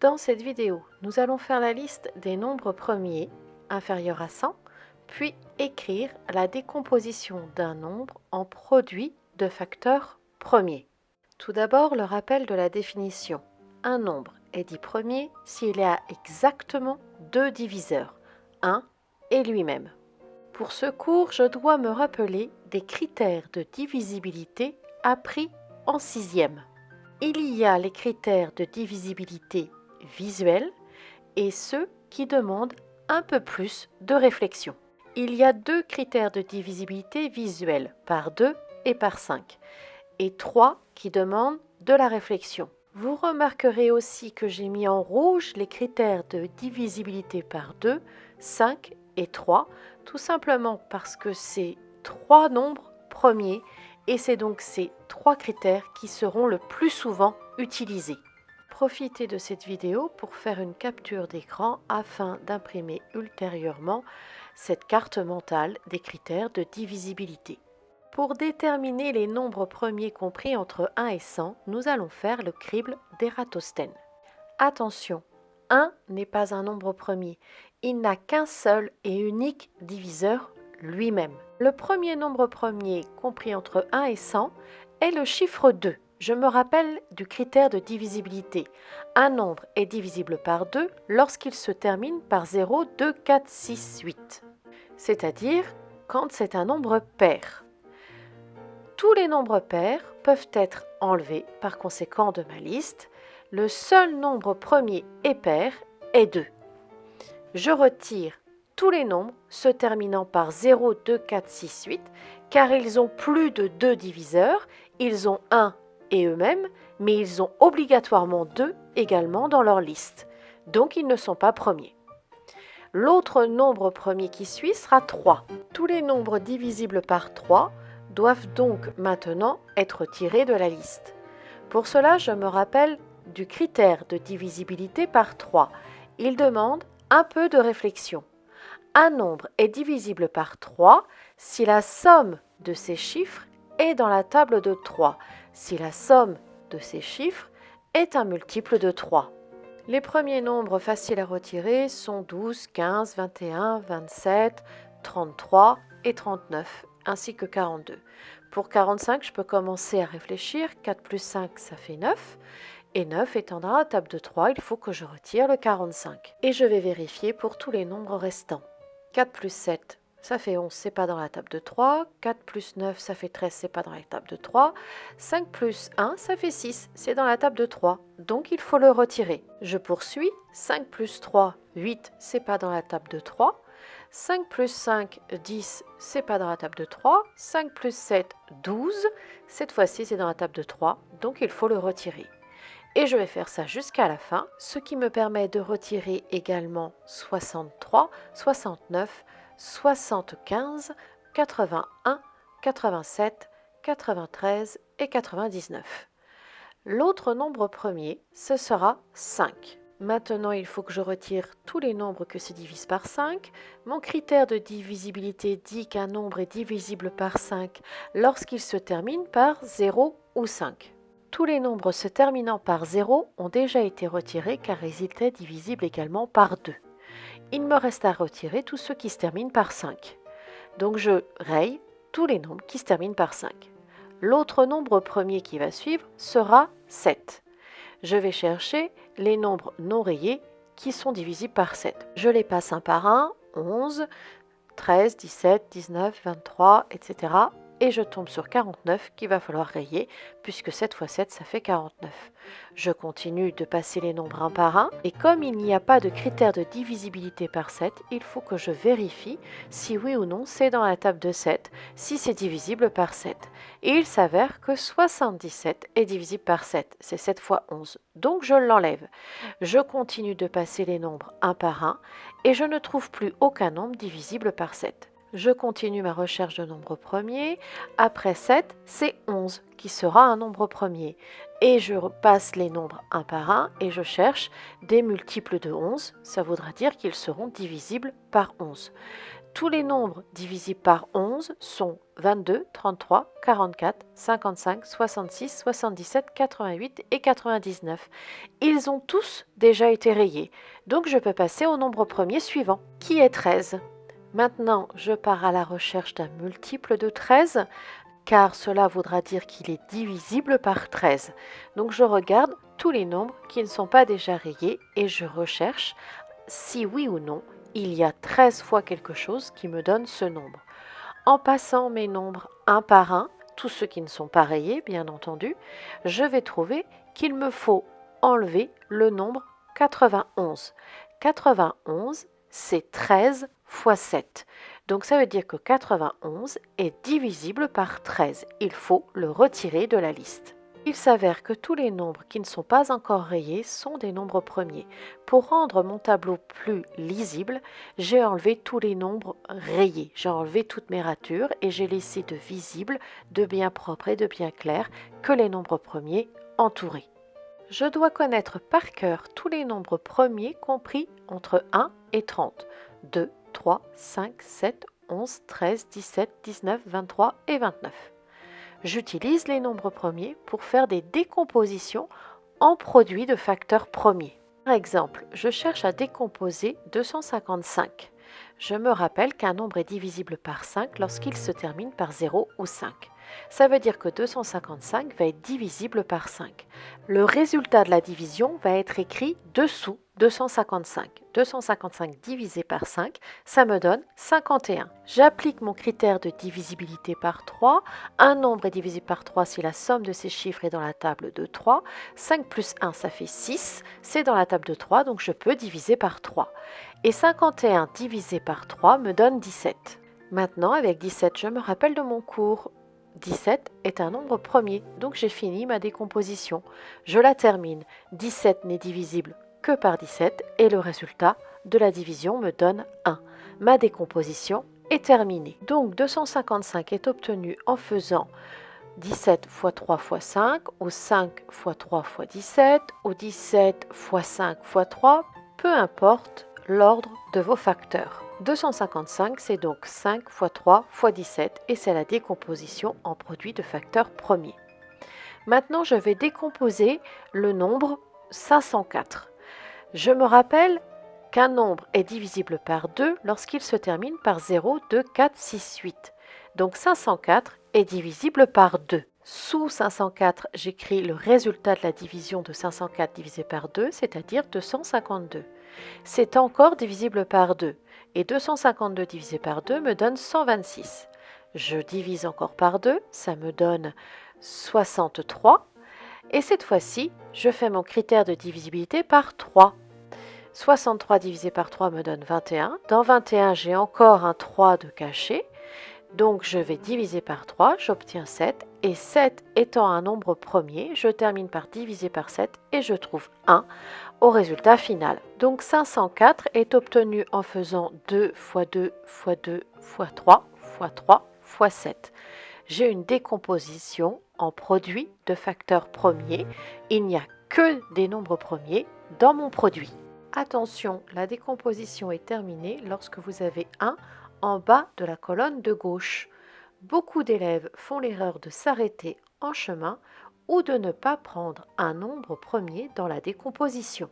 Dans cette vidéo, nous allons faire la liste des nombres premiers inférieurs à 100, puis écrire la décomposition d'un nombre en produit de facteurs premiers. Tout d'abord, le rappel de la définition. Un nombre est dit premier s'il a exactement deux diviseurs, 1 et lui-même. Pour ce cours, je dois me rappeler des critères de divisibilité appris en 6e. Il y a les critères de divisibilité visuels et ceux qui demandent un peu plus de réflexion. Il y a deux critères de divisibilité visuelle, par 2 et par 5, et 3 qui demandent de la réflexion. Vous remarquerez aussi que j'ai mis en rouge les critères de divisibilité par 2, 5 et 3, tout simplement parce que c'est 3 nombres premiers et c'est donc ces 3 critères qui seront le plus souvent utilisés. Profitez de cette vidéo pour faire une capture d'écran afin d'imprimer ultérieurement cette carte mentale des critères de divisibilité. Pour déterminer les nombres premiers compris entre 1 et 100, nous allons faire le crible d'Ératosthène. Attention, 1 n'est pas un nombre premier, il n'a qu'un seul et unique diviseur lui-même. Le premier nombre premier compris entre 1 et 100 est le chiffre 2. Je me rappelle du critère de divisibilité. Un nombre est divisible par 2 lorsqu'il se termine par 0, 2, 4, 6, 8. C'est-à-dire quand c'est un nombre pair. Tous les nombres pairs peuvent être enlevés par conséquent de ma liste. Le seul nombre premier et pair est 2. Je retire tous les nombres se terminant par 0, 2, 4, 6, 8 car ils ont plus de 2 diviseurs, ils ont 1 et eux-mêmes, mais ils ont obligatoirement 2 également dans leur liste. Donc ils ne sont pas premiers. L'autre nombre premier qui suit sera 3. Tous les nombres divisibles par 3 doivent donc maintenant être tirés de la liste. Pour cela, je me rappelle du critère de divisibilité par 3. Il demande un peu de réflexion. Un nombre est divisible par 3 si la somme de ses chiffres est dans la table de 3, si la somme de ces chiffres est un multiple de 3. Les premiers nombres faciles à retirer sont 12, 15, 21, 27, 33 et 39, ainsi que 42. Pour 45, je peux commencer à réfléchir. 4 plus 5, ça fait 9. Et 9 étant dans la table de 3, il faut que je retire le 45. Et je vais vérifier pour tous les nombres restants. 4 plus 7, ça fait 11, c'est pas dans la table de 3. 4 plus 9, ça fait 13, c'est pas dans la table de 3. 5 plus 1, ça fait 6, c'est dans la table de 3. Donc il faut le retirer. Je poursuis. 5 plus 3, 8, c'est pas dans la table de 3. 5 plus 5, 10, c'est pas dans la table de 3. 5 plus 7, 12. Cette fois-ci, c'est dans la table de 3, donc il faut le retirer. Et je vais faire ça jusqu'à la fin, ce qui me permet de retirer également 63, 69, 75, 81, 87, 93 et 99. L'autre nombre premier, ce sera 5. Maintenant, il faut que je retire tous les nombres que se divisent par 5. Mon critère de divisibilité dit qu'un nombre est divisible par 5 lorsqu'il se termine par 0 ou 5. Tous les nombres se terminant par 0 ont déjà été retirés car ils étaient divisibles également par 2. Il me reste à retirer tous ceux qui se terminent par 5. Donc je raye tous les nombres qui se terminent par 5. L'autre nombre premier qui va suivre sera 7. Je vais chercher les nombres non rayés qui sont divisibles par 7. Je les passe un par un, 11, 13, 17, 19, 23, etc. Et je tombe sur 49 qu'il va falloir rayer puisque 7 fois 7 ça fait 49. Je continue de passer les nombres un par un et comme il n'y a pas de critère de divisibilité par 7, il faut que je vérifie si oui ou non c'est dans la table de 7, si c'est divisible par 7. Et il s'avère que 77 est divisible par 7, c'est 7 fois 11, donc je l'enlève. Je continue de passer les nombres un par un et je ne trouve plus aucun nombre divisible par 7. Je continue ma recherche de nombre premier. Après 7, c'est 11 qui sera un nombre premier. Et je repasse les nombres un par un et je cherche des multiples de 11. Ça voudra dire qu'ils seront divisibles par 11. Tous les nombres divisibles par 11 sont 22, 33, 44, 55, 66, 77, 88 et 99. Ils ont tous déjà été rayés, donc je peux passer au nombre premier suivant, qui est 13. Maintenant, je pars à la recherche d'un multiple de 13, car cela voudra dire qu'il est divisible par 13. Donc je regarde tous les nombres qui ne sont pas déjà rayés et je recherche si oui ou non il y a 13 fois quelque chose qui me donne ce nombre. En passant mes nombres un par un, tous ceux qui ne sont pas rayés bien entendu, je vais trouver qu'il me faut enlever le nombre 91. 91, c'est 13 fois 7. Donc ça veut dire que 91 est divisible par 13. Il faut le retirer de la liste. Il s'avère que tous les nombres qui ne sont pas encore rayés sont des nombres premiers. Pour rendre mon tableau plus lisible, j'ai enlevé tous les nombres rayés. J'ai enlevé toutes mes ratures et j'ai laissé de visible, de bien propre et de bien clair que les nombres premiers entourés. Je dois connaître par cœur tous les nombres premiers compris entre 1 et 30. 2, 3, 5, 7, 11, 13, 17, 19, 23 et 29. J'utilise les nombres premiers pour faire des décompositions en produits de facteurs premiers. Par exemple, je cherche à décomposer 255. Je me rappelle qu'un nombre est divisible par 5 lorsqu'il se termine par 0 ou 5. Ça veut dire que 255 va être divisible par 5. Le résultat de la division va être écrit dessous 255. 255 divisé par 5, ça me donne 51. J'applique mon critère de divisibilité par 3. Un nombre est divisible par 3 si la somme de ses chiffres est dans la table de 3. 5 plus 1, ça fait 6. C'est dans la table de 3, donc je peux diviser par 3. Et 51 divisé par 3 me donne 17. Maintenant, avec 17, je me rappelle de mon cours. 17 est un nombre premier, donc j'ai fini ma décomposition. Je la termine. 17 n'est divisible que par 17 et le résultat de la division me donne 1. Ma décomposition est terminée. Donc 255 est obtenu en faisant 17 fois 3 fois 5, ou 5 fois 3 fois 17, ou 17 fois 5 fois 3, peu importe l'ordre de vos facteurs. 255, c'est donc 5 fois 3 fois 17 et c'est la décomposition en produits de facteurs premiers. Maintenant, je vais décomposer le nombre 504. Je me rappelle qu'un nombre est divisible par 2 lorsqu'il se termine par 0, 2, 4, 6, 8. Donc 504 est divisible par 2. Sous 504, j'écris le résultat de la division de 504 divisé par 2, c'est-à-dire 252. C'est encore divisible par 2. Et 252 divisé par 2 me donne 126. Je divise encore par 2, ça me donne 63. Et cette fois-ci, je fais mon critère de divisibilité par 3. 63 divisé par 3 me donne 21. Dans 21, j'ai encore un 3 de caché. Donc je vais diviser par 3, j'obtiens 7. Et 7 étant un nombre premier, je termine par diviser par 7 et je trouve 1 au résultat final. Donc 504 est obtenu en faisant 2 fois 2 fois 2 fois 3 fois 3 fois 7. J'ai une décomposition en produits de facteurs premiers. Il n'y a que des nombres premiers dans mon produit. Attention, la décomposition est terminée lorsque vous avez 1 en bas de la colonne de gauche. Beaucoup d'élèves font l'erreur de s'arrêter en chemin ou de ne pas prendre un nombre premier dans la décomposition.